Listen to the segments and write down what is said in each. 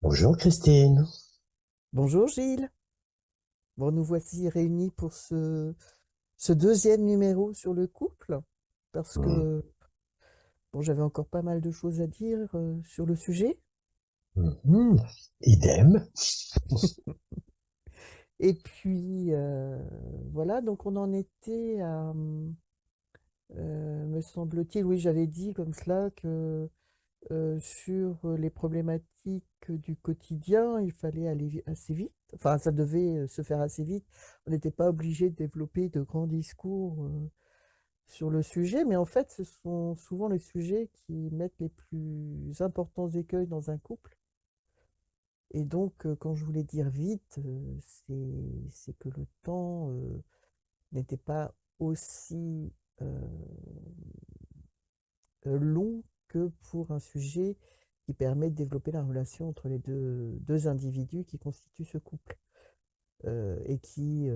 Bonjour Christine. Bonjour Gilles. Bon, nous voici réunis pour ce deuxième numéro sur le couple, parce Hmm, que bon, j'avais encore pas mal de choses à dire sur le sujet. mhm. Idem. Et puis voilà, donc on en était à, me semble-t-il, oui, j'avais dit comme cela que sur les problématiques du quotidien, il fallait aller assez vite. Enfin, ça devait se faire assez vite. On n'était pas obligé de développer de grands discours sur le sujet, mais en fait, ce sont souvent les sujets qui mettent les plus importants écueils dans un couple. Et donc, quand je voulais dire vite, c'est que le temps n'était pas aussi euh, long que pour un sujet qui permet de développer la relation entre les deux individus qui constituent ce couple et qui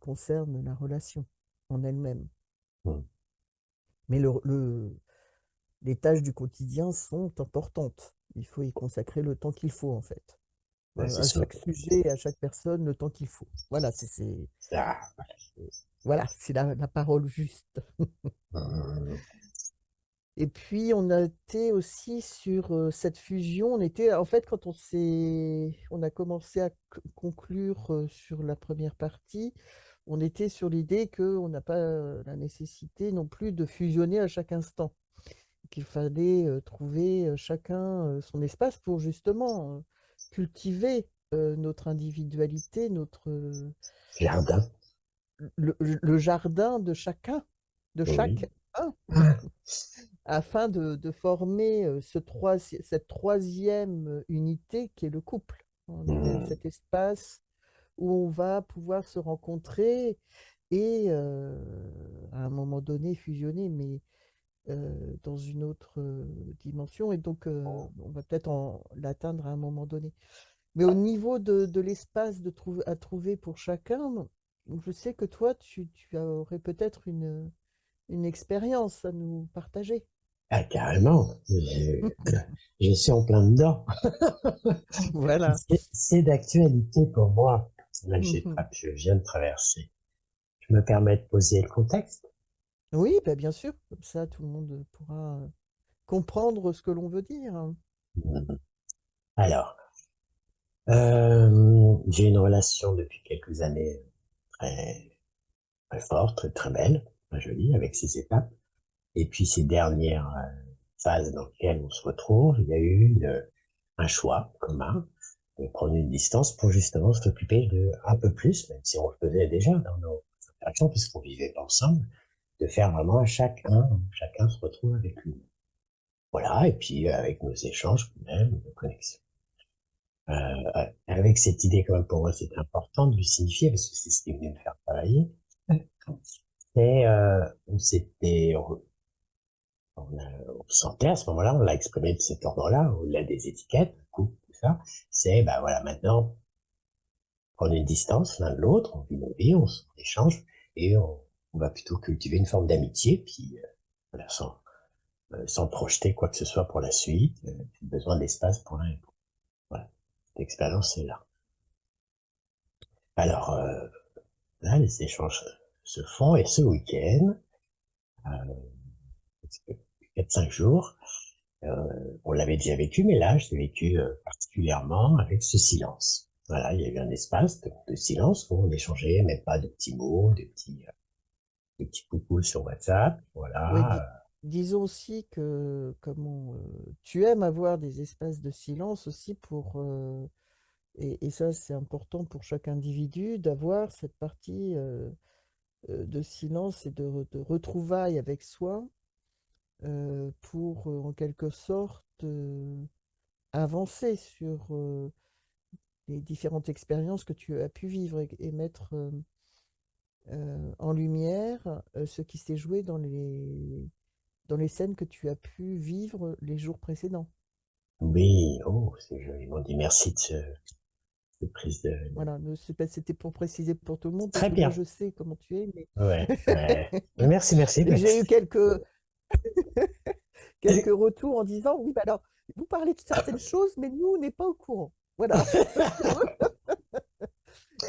concerne la relation en elle-même. Hmm. Mais les tâches du quotidien sont importantes. Il faut y consacrer le temps qu'il faut, en fait. Ouais, c'est À sûr. chaque sujet, à chaque personne, le temps qu'il faut. Voilà, Ah, voilà, c'est la parole juste. hmm. Et puis, on a été aussi sur cette fusion. On était, en fait, quand on a commencé à conclure sur la première partie, on était sur l'idée qu'on n'a pas la nécessité non plus de fusionner à chaque instant. Qu'il fallait trouver chacun son espace pour justement cultiver notre individualité, Jardin. le jardin de chacun, de Oui. chaque un, Ah, afin de former cette troisième unité qui est le couple. hmm. Cet espace où on va pouvoir se rencontrer et à un moment donné fusionner, mais dans une autre dimension. Et donc, on va peut-être l'atteindre à un moment donné. Mais au niveau de l'espace à trouver pour chacun, je sais que toi, tu aurais peut-être une expérience à nous partager. Ah, carrément. Je suis en plein dedans. Voilà. C'est d'actualité pour moi. Là que Mhm. je viens de traverser. Je me permets de poser le contexte. Oui, bah, bien sûr, comme ça tout le monde pourra comprendre ce que l'on veut dire. Hmm. Alors, j'ai une relation depuis quelques années très, très forte, très, très belle, très jolie, avec ses étapes. Et puis ces dernières phases dans lesquelles on se retrouve, il y a eu un choix commun de prendre une distance pour justement s'occuper de un peu plus, même si on le faisait déjà dans nos interactions, puisqu'on vivait pas ensemble, de faire vraiment à chacun se retrouve avec lui. Voilà, et puis avec nos échanges quand même, nos connexions. Avec cette idée quand même pour moi, c'était important de lui signifier, parce que c'est ce qui venait me faire travailler. Et on s'était on sentait à ce moment-là, on l'a exprimé de cet ordre-là, au-delà des étiquettes, coupe, tout ça, c'est, ben voilà, maintenant, prendre une distance l'un de l'autre, on vit nos vies, on échange, et on va plutôt cultiver une forme d'amitié, puis voilà, sans projeter quoi que ce soit pour la suite, besoin d'espace pour l'un et pour l'autre. Voilà, cette expérience est là. Alors, là, les échanges se font, et ce week-end, euh, 4-5 jours, on l'avait déjà vécu, mais là, je l'ai vécu particulièrement avec ce silence. Voilà, il y a eu un espace de silence où on échangeait, même pas de petits mots, des petits coucous sur WhatsApp. Oui, Voilà. disons aussi que tu aimes avoir des espaces de silence aussi et ça c'est important pour chaque individu d'avoir cette partie de silence et de retrouvailles avec soi pour en quelque sorte avancer sur les différentes expériences que tu as pu vivre et mettre en lumière ce qui s'est joué dans les scènes que tu as pu vivre les jours précédents. Oui, oh, c'est joliment dit. Merci de cette prise Voilà, c'était pour préciser pour tout le monde parce Très que moi bien. je sais comment tu es, mais Ouais, ouais. Merci, merci. et j'ai eu quelques retours en disant oui, bah alors. Vous parlez de certaines choses, mais nous, on n'est pas au courant. Voilà.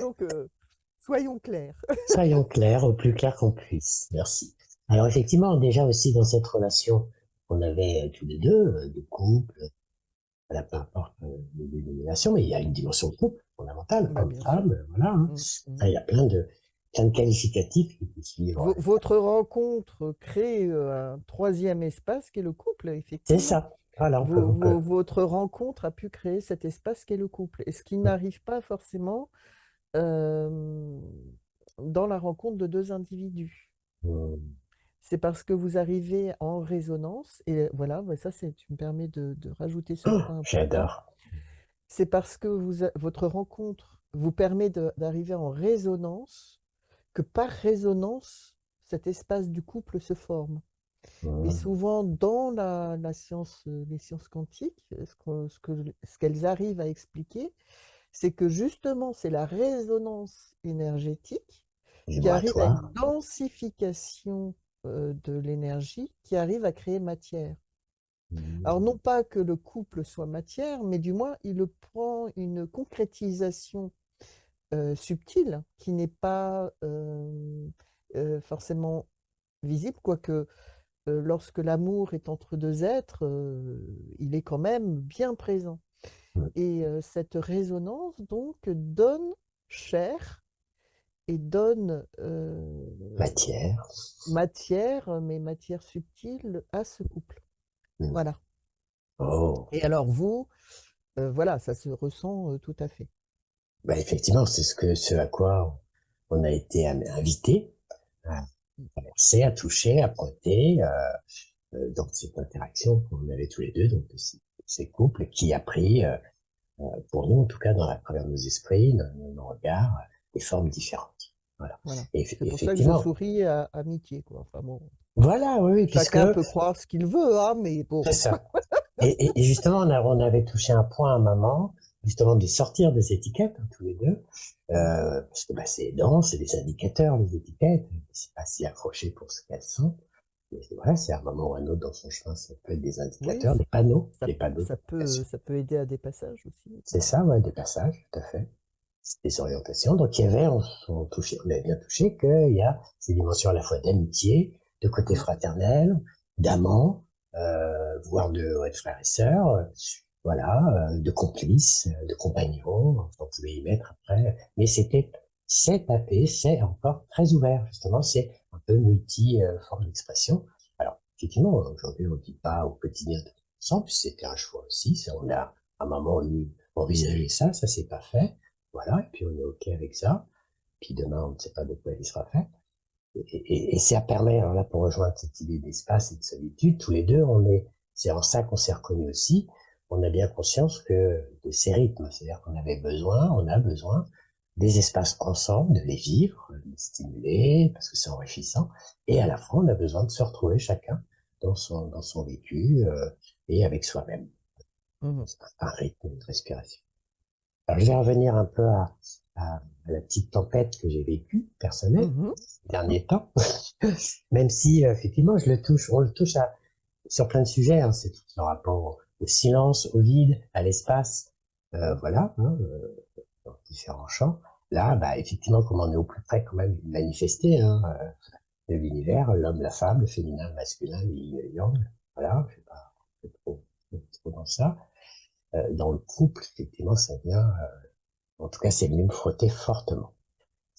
Donc, soyons clairs. Soyons clairs, au plus clair qu'on puisse. Merci. Alors effectivement, déjà aussi dans cette relation qu'on avait tous les deux, de couple, voilà, peu importe les dénominations, mais il y a une dimension de couple fondamentale, Bah, bien sûr. homme-femme, voilà. Hein. Mm, mm. Enfin, il y a plein de qualificatifs qui puissent suivre. Votre rencontre crée un troisième espace qui est le couple, C'est effectivement. ça. Voilà, on peut. Votre rencontre a pu créer cet espace qui est le couple. Et ce qui n'arrive pas forcément euh, dans la rencontre de deux individus. Hum, C'est parce que vous arrivez en résonance, et voilà, bah, ça, tu me permets de rajouter ce point important. j'adore. C'est parce que votre rencontre vous permet d'arriver en résonance que par résonance, cet espace du couple se forme. Et Hum, souvent, dans la science, les sciences quantiques, ce qu'elles arrivent à expliquer, c'est que justement, c'est la résonance énergétique qui arrive à une vibratoire. densification de l'énergie qui arrive à créer matière. Alors, Hum, non pas que le couple soit matière, mais du moins, il prend une concrétisation subtile qui n'est pas forcément visible, quoique lorsque l'amour est entre deux êtres, il est quand même bien présent. hum. Et cette résonance, donc, donne chair et donne Matière. matière, mais matière subtile, à ce couple. Hum. Voilà. Oh. Et alors vous, voilà, ça se ressent tout à fait. Bah, effectivement, c'est ce à quoi on a été invité à traverser, à toucher, à pointer, dans cette interaction qu'on avait tous les deux, donc ces couples qui a pris, pour nous en tout cas, à travers nos esprits, nos regards, des formes différentes. Voilà. Voilà. Et C'est pour ça que je effectivement, souris à amitié, quoi. Enfin bon, voilà, oui, oui, puisque chacun peut croire ce qu'il veut, hein, mais bon. c'est ça. Et justement, on avait touché un point à un moment, justement, de sortir des étiquettes, hein, tous les deux, Mm. parce que bah, c'est dense, c'est des indicateurs, les étiquettes, c'est pas si accroché pour ce qu'elles sont. Mais voilà, c'est à un moment ou à un autre dans son chemin, ça peut être des Oui, indicateurs, des panneaux d'orientation. ça peut aider à des passages aussi. C'est ça, ouais, des passages, tout à fait. C'est des orientations. Donc il y avait, on avait bien touché qu'il y a ces dimensions à la fois d'amitié, de côté Mm. fraternel, d'amants, voire de ouais, de frères et sœurs, voilà, de complices, de compagnons, on pouvait y mettre après. Mais c'est tapé, c'est encore très ouvert, justement, c'est un peu forme d'expression. Alors, effectivement, aujourd'hui, on ne dit pas au quotidien de ensemble, c'était un choix aussi, on a à un moment eu envisagé ça, ça s'est pas fait. Voilà, et puis on est OK avec ça. Puis demain, on ne sait pas de quoi il sera fait. Et ça permet, alors là, pour rejoindre cette idée d'espace et de solitude, tous les deux, c'est en ça qu'on s'est reconnus aussi. On a bien conscience de ces rythmes, c'est-à-dire on a besoin des espaces ensemble, de les vivre, de les stimuler, parce que c'est enrichissant. Et à la fois, on a besoin de se retrouver chacun dans son vécu, et avec soi-même. Mhm. Un rythme, une respiration. Alors, je vais revenir un peu à la petite tempête que j'ai vécue, personnelle, Mhm. ces derniers temps. Même si, effectivement, on le touche sur plein de sujets, hein, c'est tout le rapport au silence, au vide, à l'espace, voilà, hein, dans différents champs. Là, bah, effectivement, comme on est au plus près quand même manifesté, hein, de l'univers, l'homme, la femme, le féminin, le masculin, le yin et le yang, voilà, je vais pas trop dans ça. Dans le couple, effectivement, ça vient, en tout cas, c'est venu me frotter fortement.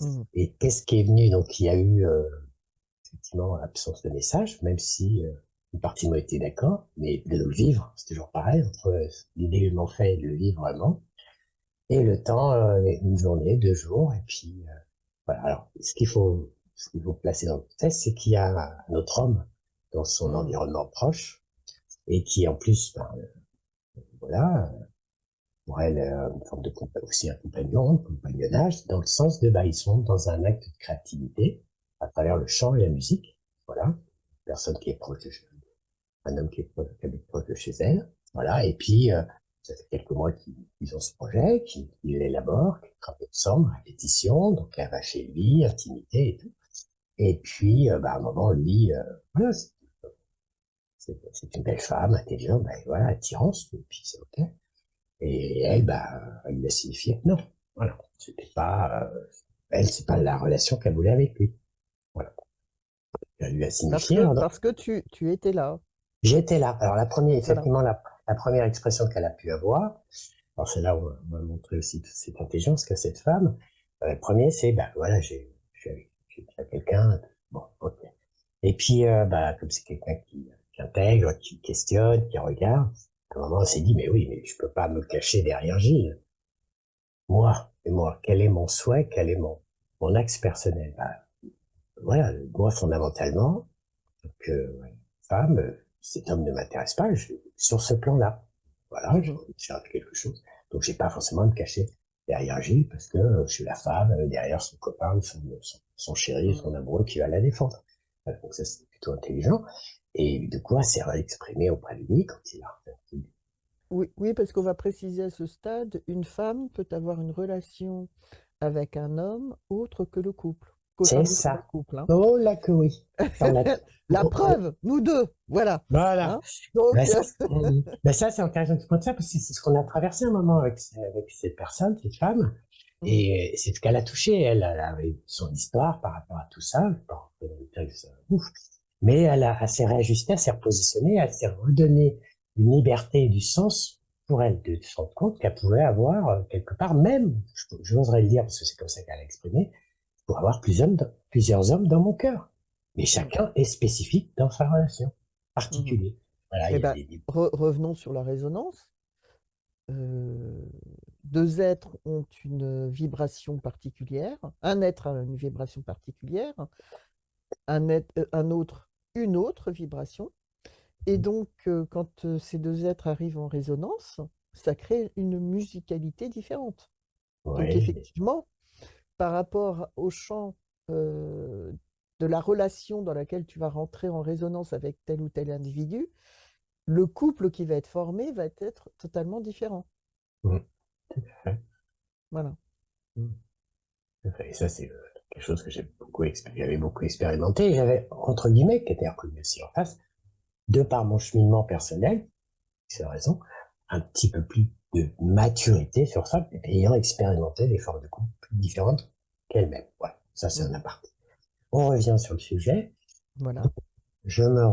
Mhm. Et qu'est-ce qui est venu? Donc, il y a eu effectivement absence de message, même si une partie de moi était d'accord, mais de le vivre, c'est toujours pareil, entre l'idée que l'on fait et de le vivre vraiment, et le temps, une journée, 2 jours, et puis voilà. Alors, ce qu'il faut placer dans le test, c'est qu'il y a un autre homme dans son Mhm. environnement proche, et qui en plus, ben, voilà, pour elle, une forme de aussi un compagnon, un compagnonnage, dans le sens de, bah, ils sont dans un acte de créativité à travers le chant et la musique. Voilà. Personne qui est proche de chez un homme qui habite proche de chez elle. Voilà. Et puis, ça fait quelques mois qu'ils ont ce projet, qu'ils l'élaborent, qu'ils travaillent ensemble, répétition, donc elle va chez lui, intimité et tout. Et puis, bah, à un moment, lui, voilà, c'est une belle femme, intelligente, ben voilà, attirante, et puis c'est ok. Et elle, bah, elle lui a signifié que non. Voilà. C'était pas, elle, c'est pas la relation qu'elle voulait avec lui. Voilà. Elle lui a signifié, alors, parce que tu étais là. j'étais là. Alors, Voilà. effectivement, la première expression qu'elle a pu avoir, alors c'est là où on va montrer aussi toute cette intelligence qu'a cette femme. Le premier, c'est, bah, voilà, j'ai quelqu'un, bon, ok. Et puis, bah, comme c'est quelqu'un qui intègre, qui questionne, qui regarde, à un moment, on s'est dit, mais oui, mais je peux pas me cacher derrière Gilles. Moi, quel est mon souhait, quel est mon axe personnel? Bah, voilà, moi, fondamentalement, que femme, cet homme ne m'intéresse pas sur ce plan-là. Voilà, j'ai Mhm. envie de faire quelque chose. Donc, j'ai pas forcément à me cacher derrière Gilles parce que je suis la femme, derrière son copain, son chéri, son Mhm. amoureux qui va la défendre. Donc, ça, c'est plutôt intelligent. Et de quoi c'est exprimé auprès de lui quand il a Oui, oui, parce qu'on va préciser à ce stade, une femme peut avoir une relation avec un homme autre que le couple, qu'au sein c'est du même ça. couple, hein. Oh là que oui. Ça, La on- preuve, nous deux, voilà. voilà. Hein. Donc, Ben ça, ben ça c'est intéressant de prendre ça parce que c'est ce qu'on a traversé un moment avec cette personne, cette femme. mm, Et c'est ce qu'elle a touché. Elle avait son histoire par rapport à tout ça. Je vais pas rentrer dans les détails, ouf. Mais elle s'est réajustée, elle s'est repositionnée, elle s'est redonnée une liberté et du sens pour elle de se rendre compte qu'elle pouvait avoir quelque part, même, j'oserais le dire parce que c'est comme ça qu'elle a exprimé, pour avoir plusieurs hommes dans mon cœur. Mais mm, chacun est spécifique dans sa relation, mhm. particulier. Voilà, il Eh y a ben, des revenons sur la résonance. Euh, deux êtres ont une vibration particulière. Un être a une vibration particulière, un autre une autre vibration. Et donc, quand ces deux êtres arrivent en résonance, ça crée une musicalité différente. Donc, oui, effectivement, par rapport au champ de la relation dans laquelle tu vas rentrer en résonance avec tel ou tel individu, le couple qui va être formé va être totalement différent. mm, tout à fait. Voilà. Mm, tout à fait. Et ça, c'est quelque chose que j'avais beaucoup expérimenté. Et j'avais, entre guillemets, qui était reconnu aussi en face, de par mon cheminement personnel, c'est la raison, un petit peu plus de maturité sur ça, ayant expérimenté des formes de couple plus différentes qu'elles-mêmes. Voilà, ça c'est un Mhm. aparté. On revient sur le sujet. Voilà. Je me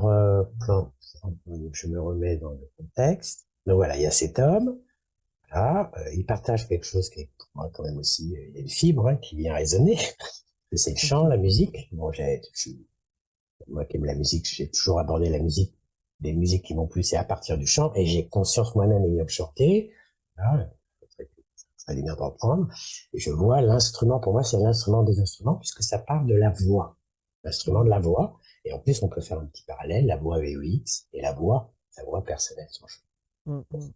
remets dans le contexte. Donc voilà, il y a cet homme. Là, il partage quelque chose qui est pour moi quand même aussi, il y a une fibre qui vient résonner. C'est le chant, Mhm. la musique. Bon, moi qui aime la musique, j'ai toujours abordé la musique, des musiques qui m'ont plu, c'est à partir du chant, et j'ai conscience moi-même ayant chanté, là, ça allait bien d'en prendre, et je vois l'instrument, pour moi c'est l'instrument des instruments, puisque ça part de la voix, l'instrument de Mhm. la voix, et en plus on peut faire un petit parallèle, la voix VOX et la voix, sa voix personnelle, son chant. Mhm.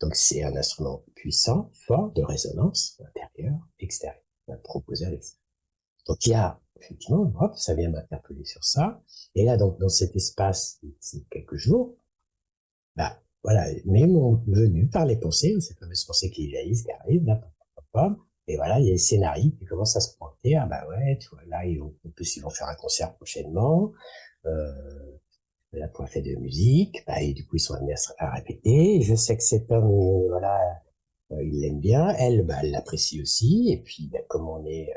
Donc c'est un instrument puissant, fort, de résonance, intérieure, extérieure, on va le proposer à l'extérieur. Donc il y a, effectivement, hop, ça vient m'interpeller sur ça. Et là, donc, dans cet espace, ces quelques jours, bah, voilà, mais m'ont venu par les pensées, ces fameuses pensées qui jaillissent, qui arrivent, là, et voilà, il y a les scénarios qui commencent à se pointer. Ah bah ouais, tu vois, là, en plus, ils vont faire un concert prochainement. Là, pour faire de musique. Bah, et du coup, ils sont amenés à répéter. Je sais que cet homme, voilà, il l'aime bien. Elle, bah, elle l'apprécie aussi. Et puis, bah, comme on est,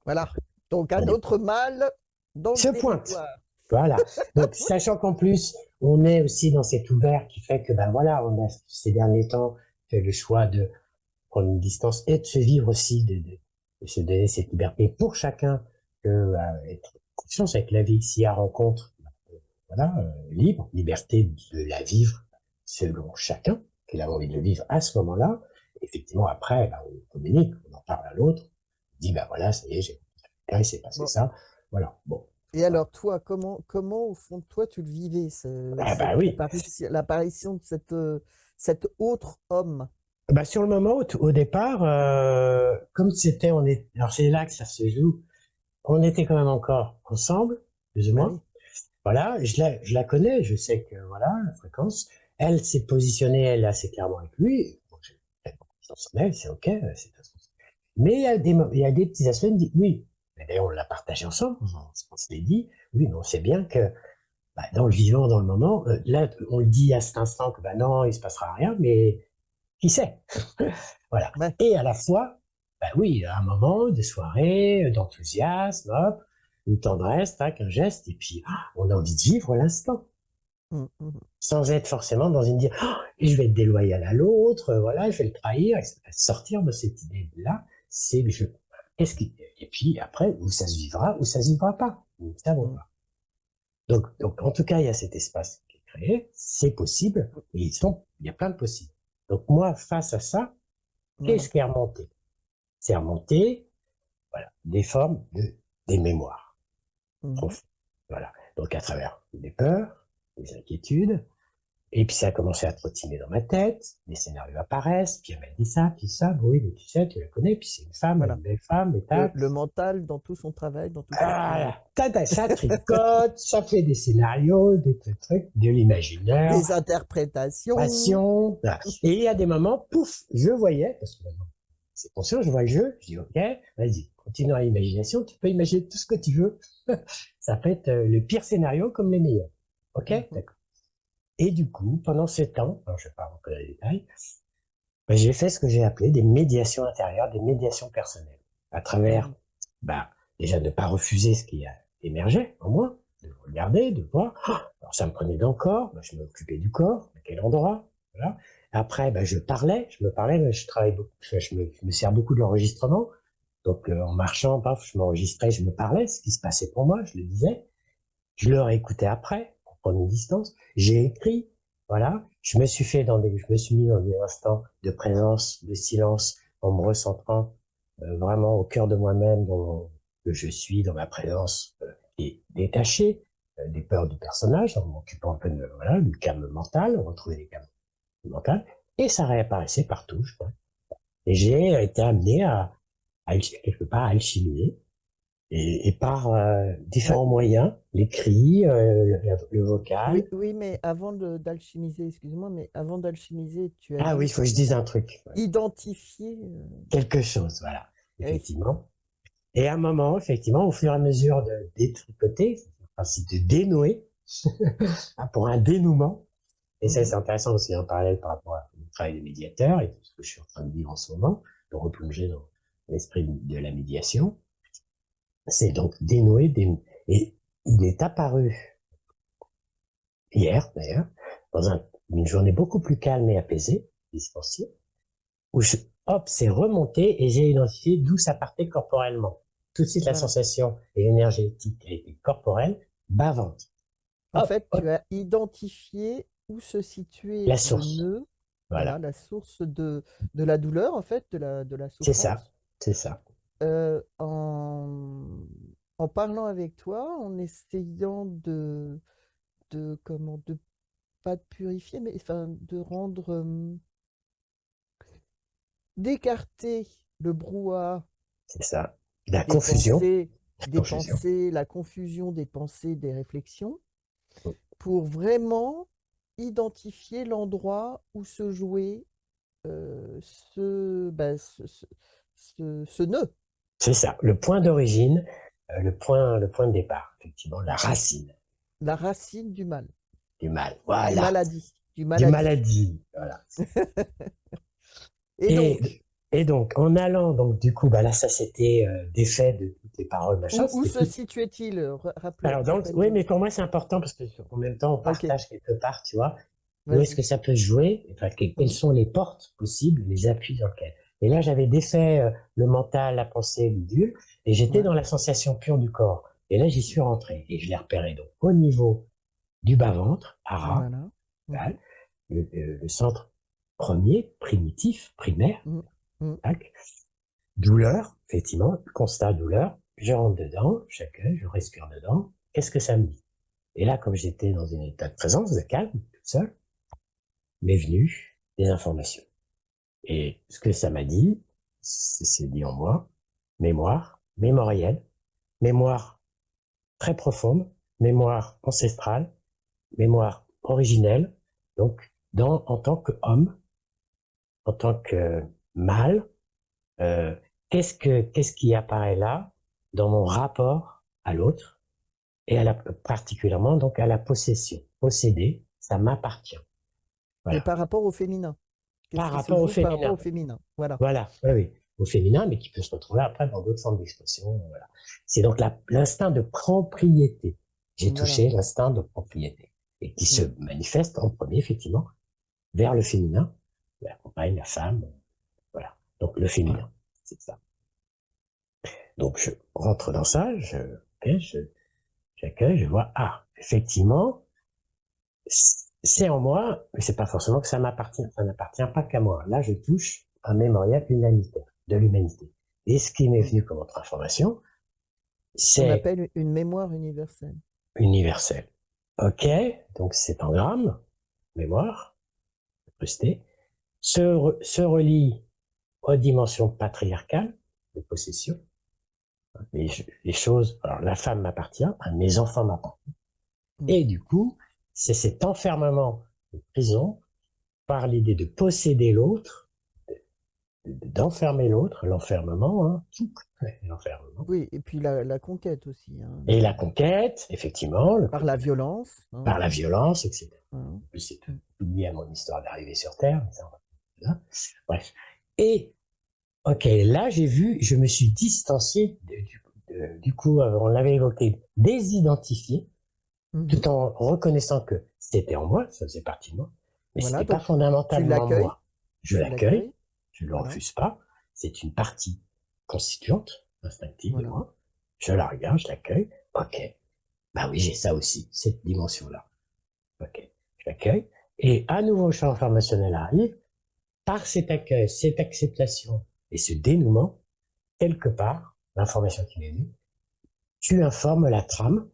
Voilà. Donc, un on est autre mâle dans le se pointe. territoire. Voilà. Donc, sachant qu'en plus, on est aussi dans cet ouvert qui fait que, ben voilà, on a ces derniers temps fait le choix de prendre une distance et de se vivre aussi, de se donner cette liberté pour chacun, que être en confiance avec la vie. S'il y a rencontre, voilà, libre, liberté de la vivre selon chacun, qu'il a envie de le vivre à ce moment-là. Effectivement, après, ben, on communique, on en parle à l'autre, on dit, ben voilà, ça y est, il s'est passé Bon. ça. Voilà. Bon. Et Voilà. alors, toi, comment au fond de toi, tu le vivais, Ah bah oui. l'apparition de cet autre homme? Bah sur le moment, au départ, comme c'était, alors c'est là que ça se joue. On était quand même encore ensemble, plus ou Bah moins. oui. Voilà, je la connais, je sais que voilà la fréquence. Elle s'est positionnée, elle assez clairement avec lui. Bon, j'ai confiance en elle, c'est ok, c'est pas son- Mais il y a des petits aspects. Elle me dit oui. Mais d'ailleurs, on l'a partagé ensemble. On se l'est dit. Oui, mais on sait bien que bah, dans le vivant, dans le moment, là, on le dit à cet instant que bah non, il se passera rien, mais qui sait? Voilà. Ouais. Et à la fois, bah oui, un moment de soirée, d'enthousiasme, hop, une tendresse, tac, un geste, et puis on a envie de vivre l'instant, Mmh, mmh. sans être forcément dans une dire et je vais être déloyal à l'autre, voilà, je vais le trahir, etc. Sortir de cette idée-là, c'est je qu'est-ce qui et puis après, où ça se vivra, où ça se vivra pas, nous ne savons Mmh. pas. Donc, en tout cas, il y a cet espace qui est créé, c'est possible, et il y a plein de possibles. Donc moi, face à ça, Voilà. qu'est-ce qui est remonté? C'est remonté, voilà, des formes des mémoires Mmh. profondes. Voilà. Donc à travers des peurs, des inquiétudes, et puis ça a commencé à trottiner dans ma tête, des scénarios apparaissent, puis elle m'a dit ça, puis ça, oui, mais tu sais, tu la connais, puis c'est une femme, une Voilà. belle femme, et Le tac. le mental dans tout son travail, dans toutes ses Ah, stratégies. ça tricote, ça fait des scénarios, des trucs, de l'imaginaire, Des interprétations. passion. Voilà. Et il y a des moments, pouf, je voyais, parce que maintenant, c'est conscient, je vois le jeu, je dis, OK, vas-y, continue à l'imagination, tu peux imaginer tout ce que tu veux. Ça peut être le pire scénario comme les meilleurs. OK, Mmh. d'accord. Et du coup, pendant ce temps, alors je ne vais pas rentrer dans les détails, ben, j'ai fait ce que j'ai appelé des médiations intérieures, des médiations personnelles, à travers, Mmh. bah, déjà de ne pas refuser ce qui a émergé en moi, de regarder, de voir. Alors ça me prenait dans le corps, ben, je m'occupais du corps, à quel endroit, voilà. Après, ben, je me parlais, ben, je travaille beaucoup, je me sers beaucoup de l'enregistrement. Donc en marchant, paf, je m'enregistrais, je me parlais, ce qui se passait pour moi, je le disais. Je le réécoutais après, pour prendre une distance. J'ai écrit, voilà. Je me suis mis dans des instants de présence, de silence, en me recentrant vraiment au cœur de moi-même, dans que je suis, dans ma présence et détachée des peurs du personnage, en m'occupant un peu de, voilà, du calme mental, retrouver les calmes mentales. Et ça réapparaissait partout, je crois. Et j'ai été amené quelque part à alchimiser et par Ouais. différents moyens, l'écrit, le Oui, vocal. oui, mais avant d'alchimiser, excuse-moi, mais avant d'alchimiser, tu as Ah oui, dit il faut que je dise un truc. Ouais. identifier, Quelque chose, voilà, oui. effectivement. Et à un moment, effectivement, au fur et à mesure de détricoter, ainsi de dénouer, pour un dénouement, et ça Mmh. c'est intéressant aussi en parallèle par rapport au travail de médiateur et tout ce que je suis en train de vivre en ce moment, de replonger dans l'esprit de la médiation, c'est donc dénouer, et il est apparu hier d'ailleurs, dans une journée beaucoup plus calme et apaisée, distanciée, où hop, c'est remonté et j'ai identifié d'où ça partait corporellement. Tout de suite, la Voilà. sensation énergétique et corporelle, bavante. En Hop, fait, tu hop, as identifié où se situait la le source. nœud, voilà, Voilà. la source de la douleur, en fait, de la C'est ça. souffrance. C'est ça. En parlant avec toi, en essayant comment, de pas de purifier, mais enfin de rendre, d'écarter le brouhaha C'est ça. La des confusion. pensées, La confusion. la confusion des pensées, des réflexions, pour vraiment identifier l'endroit où se jouait ce nœud, C'est ça. Le point d'origine, le point de départ, effectivement, la racine la racine du mal, du mal. du Voilà. maladie, du Du maladie. maladie. Voilà. Et Et, donc, et donc, en allant, donc, du coup, bah là, ça c'était défait de toutes les paroles, machin. où C'était se tout. situait-il? Alors, oui, Rappelle-moi. mais pour moi, c'est important parce que en même temps, on Ok, partage quelque part, tu vois, où est-ce vas-y. que ça peut jouer, enfin, quelles Mhm. sont les portes possibles, les appuis dans lesquels. Et là, j'avais défait le mental, la pensée, l'idule, et j'étais Ouais, dans la sensation pure du corps. Et là, j'y suis rentré et je l'ai repéré donc au niveau du bas-ventre, hara, voilà. hein, Mhm. le centre premier, primitif, primaire, Mhm. Mhm. tac, douleur, effectivement, constat douleur, je rentre dedans, j'accueille, je respire dedans, qu'est-ce que ça me dit? Et là, comme j'étais dans un état de présence, de calme, tout seul, m'est venu des informations. Et ce que ça m'a dit, c'est dit en moi, mémoire, mémorielle, mémoire très profonde, mémoire ancestrale, mémoire originelle, donc en tant qu'homme, en tant que mâle, euh, qu'est-ce qui apparaît là dans mon rapport à l'autre, et particulièrement donc à la possession. Posséder, ça m'appartient. Mais Voilà. par rapport au féminin. Qu'est-ce Par qui se rapport au joue par rapport au féminin. féminin? Voilà. Voilà, oui, oui. Au féminin, mais qui peut se retrouver après dans d'autres formes d'expression. Voilà. C'est donc l'instinct de propriété. J'ai Voilà. touché l'instinct de propriété. Et qui se Mm. manifeste en premier, effectivement, vers le féminin, la compagne, la femme, voilà. Donc le féminin, c'est ça. Donc je rentre dans ça, okay, j'accueille, je vois, ah, effectivement, c'est en moi, mais c'est pas forcément que ça m'appartient, ça n'appartient pas qu'à moi. Là, je touche un mémorial humanitaire, de l'humanité. Et ce qui m'est Mm. venu comme autre information, Ce qu'on c'est appelle une mémoire universelle. universel. Ok, donc c'est en grammes, mémoire, resté, se relie aux dimensions patriarcales, de possession, les choses, alors la femme m'appartient, mes enfants m'appartiennent. Mm. Et du coup, c'est cet enfermement de prison par l'idée de posséder l'autre, d'enfermer l'autre, l'enfermement, hein, l'enfermement. Oui, et puis la conquête aussi, hein, Et la conquête, effectivement, le par la côté violence. par Hein, la violence, etc. hein. En plus, c'est tout Mm. lié à mon histoire d'arrivée sur Terre. Mais ça, voilà. Bref. Et, ok, là, j'ai vu, je me suis distancié du coup, on l'avait évoqué, désidentifié, Mhm. tout en reconnaissant que c'était en moi, ça faisait partie de moi, mais Voilà, c'était pas donc tu fondamentalement l'accueilles, moi. Je l'accueille, je ne le voilà, refuse pas, c'est une partie constituante, instinctive de voilà. moi. Je la regarde, je l'accueille, ok, bah oui, j'ai ça aussi, cette dimension-là. Ok, je l'accueille, et un nouveau champ informationnel arrive, par cet accueil, cette acceptation et ce dénouement, quelque part, l'information qui m'est venue, tu informes la trame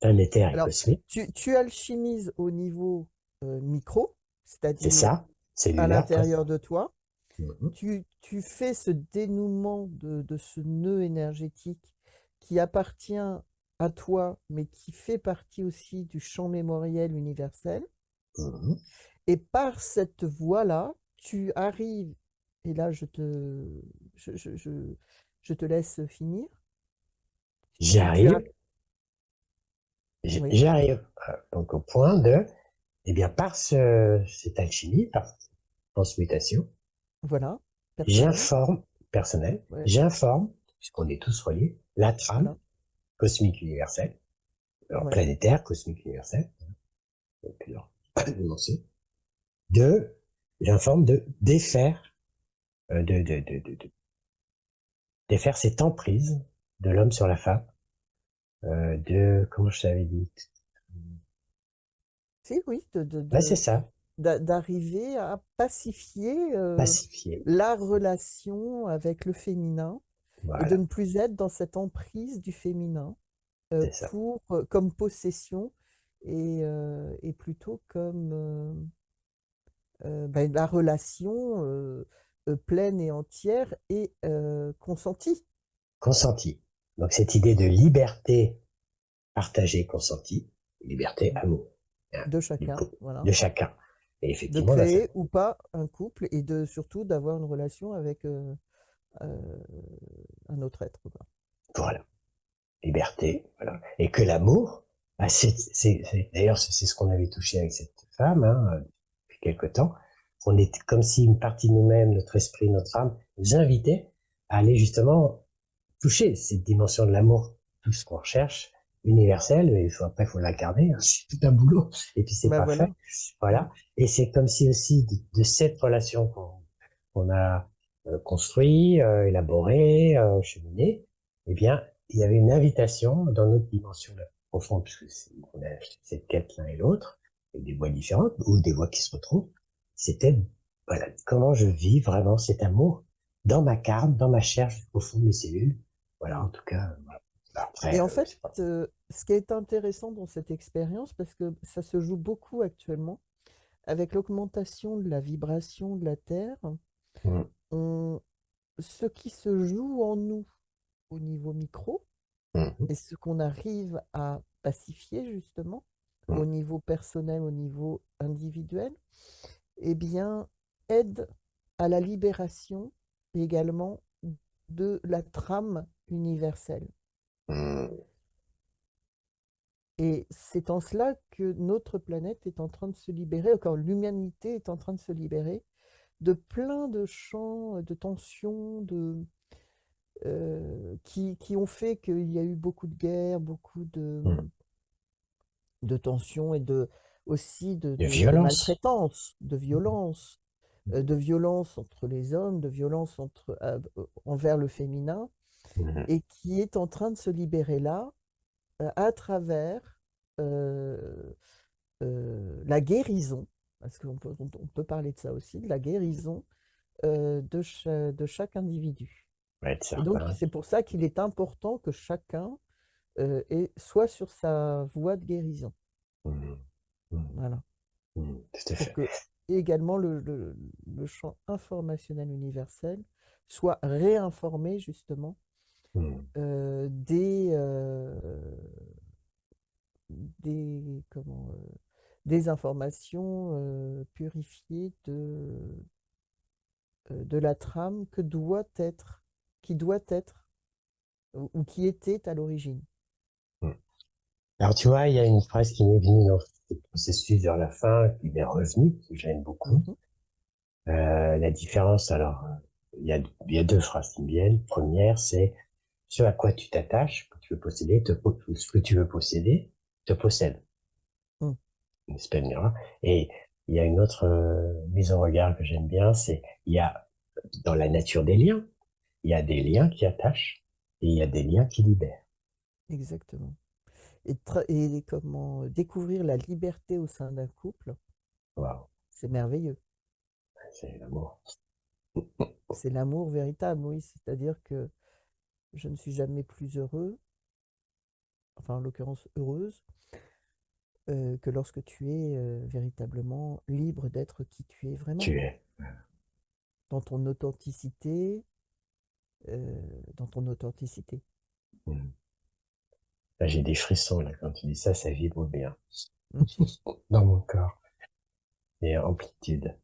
planétaire et Alors, cosmique, tu alchimises au niveau micro, c'est c'est-à-dire ça, à cellulaire presque. l'intérieur de toi. Mhm. Tu fais ce dénouement de ce nœud énergétique qui appartient à toi, mais qui fait partie aussi du champ mémoriel universel. Mhm. Et par cette voie-là, tu arrives, et là je te laisse finir, tu as, J'arrive, oui, j'arrive donc au point de, eh bien, par cette alchimie, par cette transmutation, voilà, personnel, j'informe, personnel, ouais, j'informe, puisqu'on est tous reliés, la trame voilà, cosmique universelle, alors ouais, planétaire, cosmique universelle, et puis alors, dimension, de, j'informe de défaire, défaire cette emprise de l'homme sur la femme, comment je t'avais dit, si, oui, ouais, c'est ça, d'arriver à pacifier pacifier, la relation avec le féminin et de voilà, ne plus être dans cette emprise du féminin c'est ça. comme possession et plutôt comme ben, la relation pleine et entière et consentie Consenti. Donc cette idée de liberté partagée, consentie, liberté, mm, amour, hein, de du chacun, coup, voilà. de chacun. Et De effectivement, là, ça, créer ou pas un couple et de surtout d'avoir une relation avec euh, un autre être, quoi. voilà, liberté, voilà. Et que l'amour, bah, d'ailleurs, c'est ce qu'on avait touché avec cette femme, hein, depuis quelque temps. On était comme si une partie de nous-mêmes, notre esprit, notre âme, nous invitait à aller justement toucher cette dimension de l'amour, tout ce qu'on recherche, universel, mais après, il faut l'incarner, hein, c'est tout un boulot, et puis c'est Ben pas fait. voilà. Mm. Voilà. Et c'est comme si aussi de cette relation qu'on a construit, élaboré, cheminé, eh bien, il y avait une invitation dans notre dimension là, profonde, puisque on a cette quête l'un et l'autre, avec des voies différentes, ou des voies qui se retrouvent. C'était, voilà, comment je vis vraiment cet amour dans ma carne, dans ma chair, jusqu'au fond de mes cellules. Voilà, Mm. en tout cas, voilà. Et Après, en fait, c'est pas. ce qui est intéressant dans cette expérience, parce que ça se joue beaucoup actuellement, avec l'augmentation de la vibration de la Terre, Mm, on, ce qui se joue en nous au niveau micro mm, et ce qu'on arrive à pacifier justement mm, au niveau personnel, au niveau individuel, eh bien, aide à la libération également de la trame universelle. mm. Et c'est en cela que notre planète est en train de se libérer, encore l'humanité est en train de se libérer de plein de champs, de tensions, qui ont fait qu'il y a eu beaucoup de guerres, beaucoup Mm. de tensions et aussi De de violence. maltraitance, de violence entre les hommes, de violence envers le féminin, Mm. et qui est en train de se libérer là, à travers euh, la guérison, parce on peut parler de ça aussi, de la guérison de chaque individu. Ouais, être Et donc, certain. c'est pour ça qu'il est important que chacun soit sur sa voie de guérison. Mm. Mm. Voilà. Tout à Pour fait. que également le champ informationnel universel soit réinformé justement Mm. euh, des informations purifiées de la trame qui doit être, ou qui était à l'origine. Mm. Alors, tu vois, il y a une phrase qui m'est venue dans ce processus vers la fin, qui m'est revenue, que j'aime beaucoup. Mhm, La différence, alors, il y a deux phrases qui me viennent. Première, c'est ce à quoi tu t'attaches, que tu veux posséder, ce que tu veux posséder, te possède. mm, Une espèce de miroir. Et il y a une autre mise en regard que j'aime bien, c'est il y a dans la nature des liens, il y a des liens qui attachent et il y a des liens qui libèrent. exactement. Et comment découvrir la liberté au sein d'un couple, Waouh, c'est merveilleux. c'est l'amour. C'est l'amour véritable, oui. C'est-à-dire que je ne suis jamais plus heureux, enfin en l'occurrence heureuse, que lorsque tu es véritablement libre d'être qui tu es vraiment, Tu es. dans ton authenticité, dans ton authenticité. Mm. Là, j'ai des frissons, là, quand tu dis ça, ça vibre bien. Mm. Dans mon corps. Et amplitude.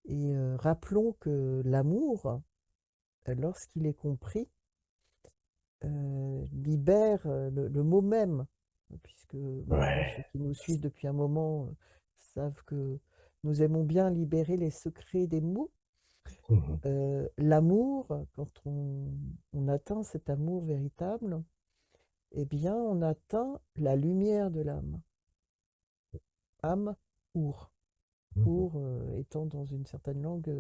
Et rappelons que l'amour, lorsqu'il est compris, libère le mot même, puisque maintenant ceux Ouais. qui nous suivent depuis un moment savent que nous aimons bien libérer les secrets des mots. Mhm. L'amour, quand on atteint cet amour véritable, eh bien on atteint la lumière de l'âme. Âme, our. Mhm. Our étant dans une certaine langue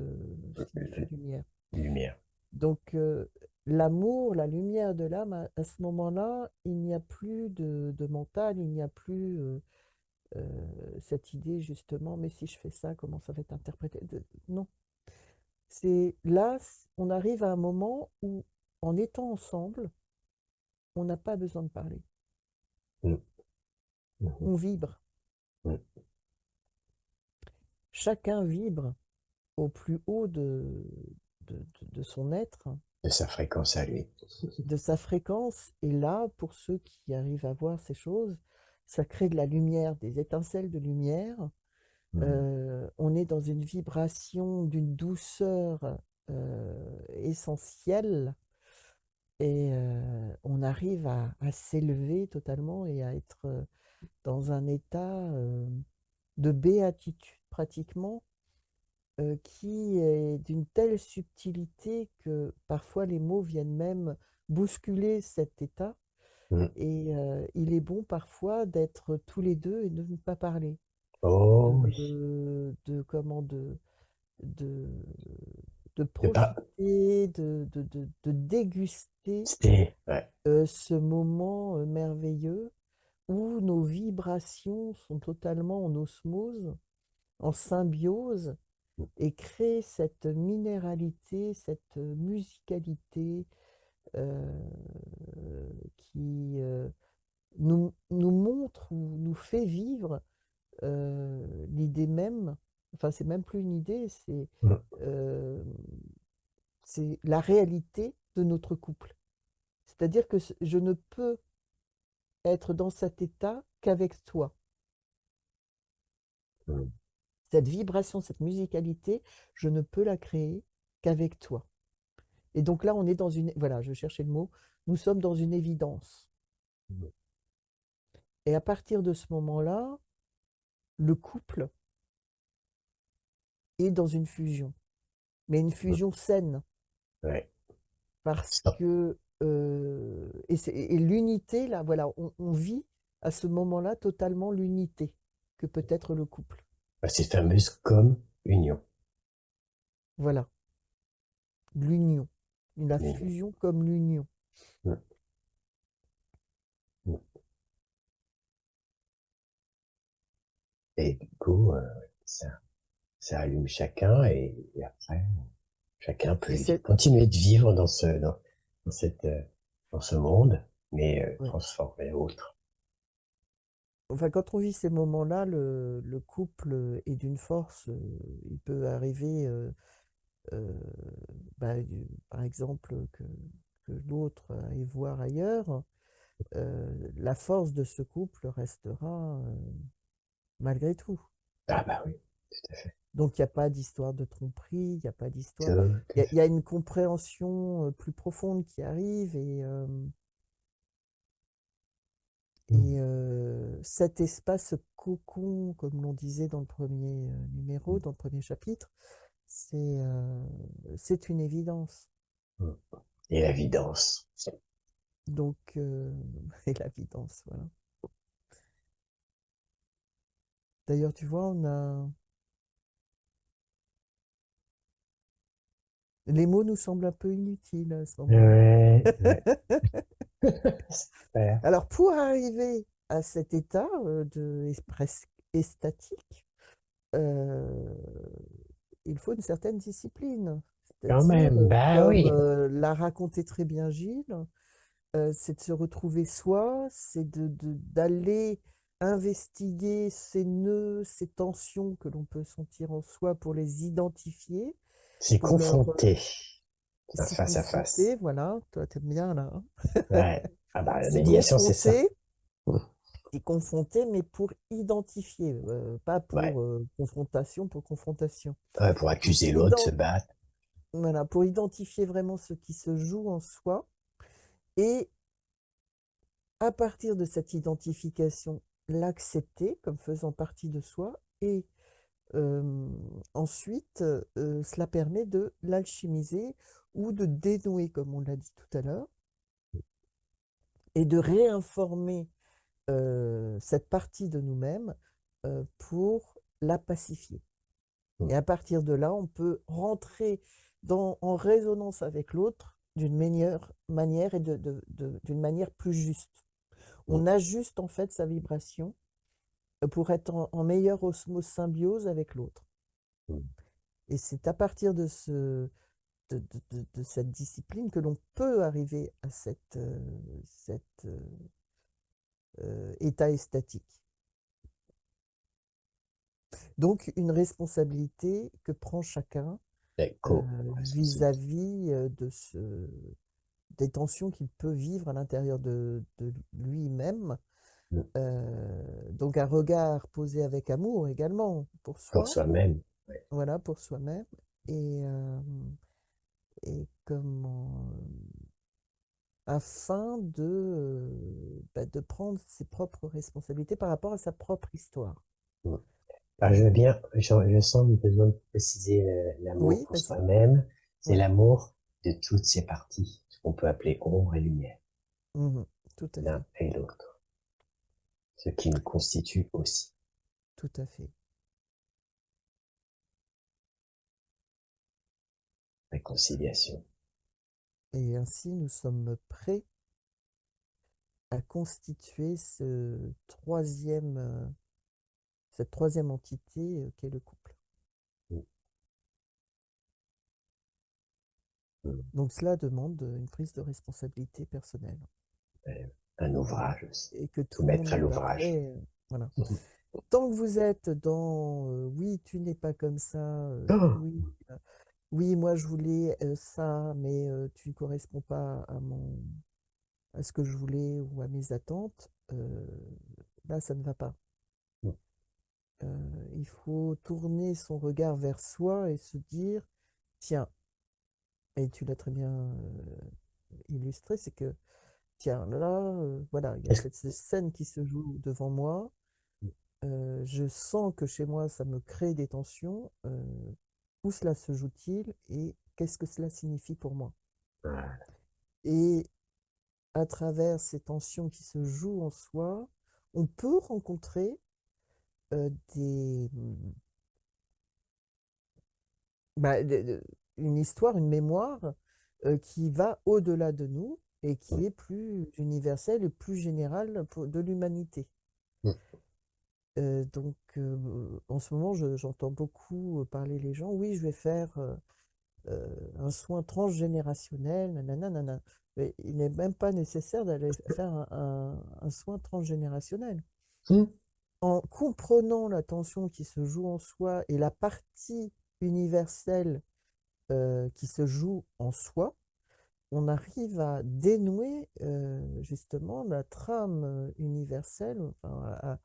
signifie lumière. Lumière. Donc, l'amour, la lumière de l'âme, à ce moment-là, il n'y a plus de mental, il n'y a plus cette idée justement, mais si je fais ça, comment ça va être interprété? Non, c'est là, on arrive à un moment où, en étant ensemble, on n'a pas besoin de parler. Mm. Mhm. On vibre. Mm. Chacun vibre au plus haut de son être, De sa fréquence à lui. de sa fréquence. Et là, pour ceux qui arrivent à voir ces choses, ça crée de la lumière, des étincelles de lumière. Mm. On est dans une vibration d'une douceur essentielle, et on arrive à s'élever totalement et à être dans un état de béatitude pratiquement, qui est d'une telle subtilité que parfois les mots viennent même bousculer cet état. Mm. Et il est bon parfois d'être tous les deux et de ne pas parler, Oh oui. de, de De pas. profiter, de déguster Ouais. ce moment merveilleux où nos vibrations sont totalement en osmose, en symbiose, et créent cette minéralité, cette musicalité euh, qui nous montre ou nous fait vivre l'idée même, enfin c'est même plus une idée, Mm. euh, c'est la réalité de notre couple. C'est-à-dire que je ne peux être dans cet état qu'avec toi. Mm. Cette vibration, cette musicalité, je ne peux la créer qu'avec toi. Et donc là, on est dans une... Voilà, je cherchais le mot. Nous sommes dans une évidence. Mm. Et à partir de ce moment-là, le couple est dans une fusion, mais une Mm. fusion saine, Ouais. parce Stop. que et l'unité, là, voilà, on vit à ce moment-là totalement l'unité que peut être le couple. Bah, c'est fameuse comme union. Voilà, l'union, la Union. fusion comme l'union. Mm. Mm. Et du coup, ça, ça allume chacun et après, chacun peut Et c'est, continuer de vivre dans cette, dans ce monde, mais ouais. transformé autre. Enfin, quand on vit ces moments-là, le couple est d'une force. Il peut arriver, euh, par exemple, que l'autre aille voir ailleurs. La force de ce couple restera malgré tout. Ah bah oui, tout à fait. Donc, il n'y a pas d'histoire de tromperie, il n'y a pas Tout d'histoire. à Il y fait. a une compréhension plus profonde qui arrive Mm. cet espace cocon, comme l'on disait dans le premier numéro, Mm. dans le premier chapitre, c'est une évidence. Mm. Et la vidance. Donc, et l'évidence, voilà. D'ailleurs, tu vois, les mots nous semblent un peu inutiles à ce moment-là. Ouais, ouais. Super. Alors, pour arriver à cet état presque estatique, euh, il faut une certaine discipline. Quand C'est-à-dire, même, bah comme oui. l'a raconté très bien Gilles, c'est de se retrouver soi, c'est d'aller investiguer ces nœuds, ces tensions que l'on peut sentir en soi pour les identifier, C'est pour leur confronté, s'y face à face. confronter. Voilà, toi, t'aimes bien là, hein. Ouais. Ah bah, la S'y médiation, c'est ça. confronter, Mm. s'y confronter, mais pour identifier, pas Ouais. pour confrontation pour confrontation. Ouais, pour Pour, accuser l'autre, se ident- battre. voilà, pour identifier vraiment ce qui se joue en soi. Et à partir de cette identification, l'accepter comme faisant partie de soi. Et euh, ensuite, cela permet de l'alchimiser ou de dénouer, comme on l'a dit tout à l'heure, et de réinformer cette partie de nous-mêmes pour la pacifier. Mm. Et à partir de là, on peut rentrer en résonance avec l'autre d'une meilleure manière et d'une manière plus juste. Mm. On ajuste en fait sa vibration pour être en meilleure osmose symbiose avec l'autre. Mm. Et c'est à partir de cette discipline que l'on peut arriver à cet état estatique. Donc, une responsabilité que prend chacun Éco-responsabilité. vis-à-vis des tensions qu'il peut vivre à l'intérieur de lui-même. Mm. Donc, un regard posé avec amour également pour Pour soi, soi-même. Ouais. voilà, pour soi-même. Et, euh, et comment, afin de prendre ses propres responsabilités par rapport à sa propre histoire. Mm. Ah, je veux bien, je sens le besoin de préciser l'amour Oui, pour vas-y. soi-même. C'est Ouais. l'amour de toutes ces parties, ce qu'on peut appeler ombre et lumière, Mhm. Tout à l'un fait. et l'autre, ce qui nous constitue aussi. Tout à fait. Réconciliation. Et ainsi, nous sommes prêts à constituer cette troisième entité qu'est le couple. Mm. Mm. Donc cela demande une prise de responsabilité personnelle Euh, Un ouvrage aussi. et que Tout tout le monde mettre à n'est pas l'ouvrage. prêt. Voilà. Tant que vous êtes dans oui, tu n'es pas comme ça, Oh. oui, oui, moi je voulais ça, mais tu ne corresponds pas à ce que je voulais ou à mes attentes, là ça ne va pas. Il faut tourner son regard vers soi et se dire, tiens, et tu l'as très bien illustré, c'est que tiens, là, voilà, il y a Est-ce cette scène qui se joue devant moi. Je sens que chez moi, ça me crée des tensions. Où cela se joue-t-il et qu'est-ce que cela signifie pour moi? ouais, Et à travers ces tensions qui se jouent en soi, on peut rencontrer des, bah, une histoire, une mémoire qui va au-delà de nous et mm, qui est plus universelle et plus générale de l'humanité. mm, Donc, en ce moment, j'entends beaucoup parler les gens, oui, je vais faire un soin transgénérationnel, nanana, nanana. Mais il n'est même pas nécessaire d'aller faire un soin transgénérationnel. mm, En comprenant la tension qui se joue en soi et la partie universelle qui se joue en soi, on arrive à dénouer justement la trame universelle, enfin,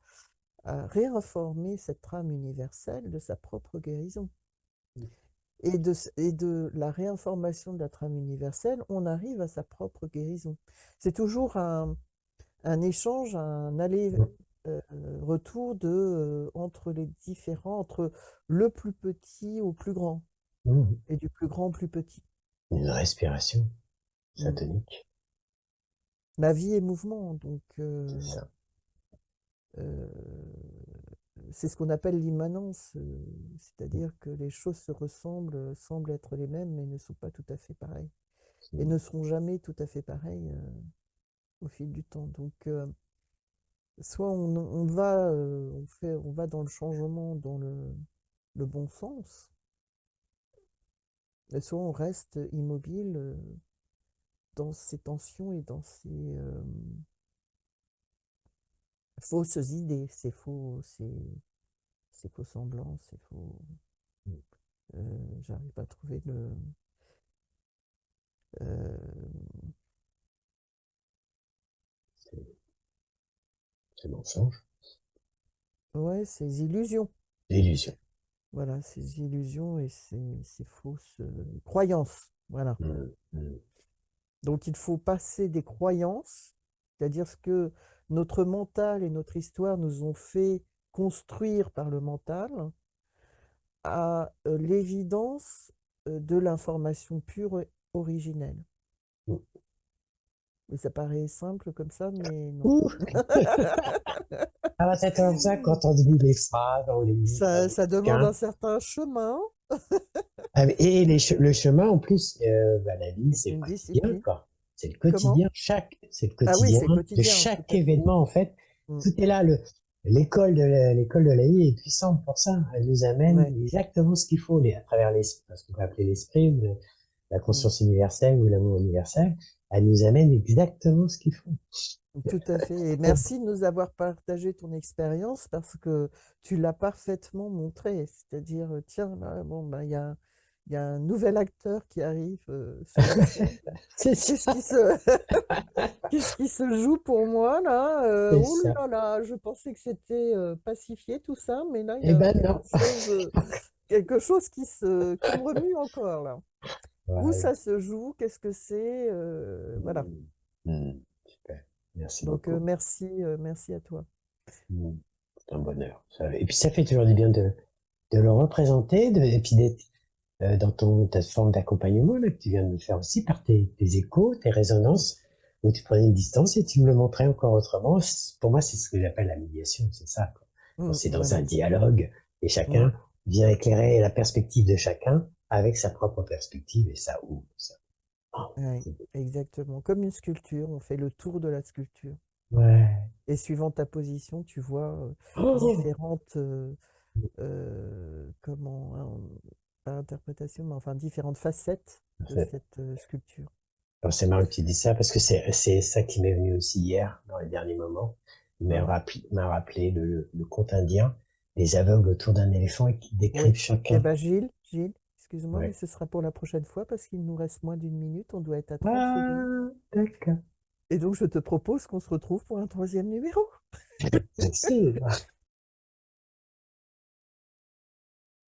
à réinformer cette trame universelle de sa propre guérison. Et de la réinformation de la trame universelle, on arrive à sa propre guérison. C'est toujours un échange, un mm, aller-retour entre les différents, entre le plus petit au plus grand, mm. et du plus grand au plus petit. Une respiration Mm. satonique, La vie est mouvement, donc c'est ça. euh, c'est ce qu'on appelle l'immanence, Mm, c'est-à-dire que les choses se ressemblent, semblent être les mêmes, mais ne sont pas tout à fait pareilles, et mm, ne seront jamais tout à fait pareilles au fil du temps. Donc, soit on va, on va dans le changement, dans le bon sens, et soit on reste immobile dans ces tensions et dans ces fausses idées, ces faux semblants, ces faux. mm. J'arrive pas à trouver le. euh, C'est c'est mensonge, ouais, ces illusions. illusion. Voilà, ces illusions et ces fausses croyances. Voilà. Mm, mm, Donc il faut passer des croyances, c'est-à-dire ce que notre mental et notre histoire nous ont fait construire par le mental, à l'évidence de l'information pure et originelle. mm. Et ça paraît simple comme ça, mais non. Ouh, ah bah, c'est comme ça quand on dit les phrases, on les lit dans les Ça demande bouquins. un certain chemin, Ah, et le chemin, en plus, bah, la vie, c'est le une quotidien, discipline. quoi. C'est le Comment? quotidien, c'est le Ah oui, quotidien c'est de quotidien, tout chaque à fait. événement, en fait. Mm. Tout est là. L'école de la vie est puissante pour ça. Elle nous amène Ouais. exactement ce qu'il faut, à travers ce qu'on peut appeler l'esprit, ou la Mm. conscience universelle, ou l'amour universel. Elle nous amène exactement ce qu'il faut. Tout à fait. Et Oh, merci de nous avoir partagé ton expérience parce que tu l'as parfaitement montré. C'est-à-dire, tiens, là, bon, bah, il y a un nouvel acteur qui arrive sur la scène. c'est Qu'est-ce ça, qui se, qu'est-ce qui se joue pour moi là? c'est Oh ça. là là, je pensais que c'était pacifié tout ça, mais là, il y Eh a ben non. quelque chose qui me remue encore là. Où Voilà. ça se joue? Qu'est-ce que c'est? Voilà. Mm. Mm. Super. Merci Donc, beaucoup. merci à toi. Mm. C'est un bonheur. Et puis ça fait toujours du bien de le représenter, et puis d'être dans ta forme d'accompagnement là, que tu viens de me faire aussi par tes échos, tes résonances, où tu prenais une distance et tu me le montrais encore autrement. Pour moi, c'est ce que j'appelle la médiation, c'est ça, quoi. Quand c'est dans un Voilà. dialogue et Mm. chacun vient éclairer la perspective de chacun avec sa propre perspective et ça ouvre ça. Oh, Ouais, c'est beau. exactement. Comme une sculpture, on fait le tour de la sculpture. Ouais. Et suivant ta position, tu vois Oh, différentes, comment, hein, pas interprétations, mais enfin différentes facettes en de fait, cette sculpture. alors, c'est marrant que tu dis ça parce que c'est ça qui m'est venu aussi hier, dans les derniers moments. Mm. M'a rappelé le conte indien, les aveugles autour d'un éléphant et qui décrivent Oui. Eh chacun. ben Gilles, excuse-moi, mais Ouais. ce sera pour la prochaine fois parce qu'il nous reste moins d'une minute, on doit être à 30 secondes. Ah, d'accord. Et donc je te propose qu'on se retrouve pour un troisième numéro. Merci.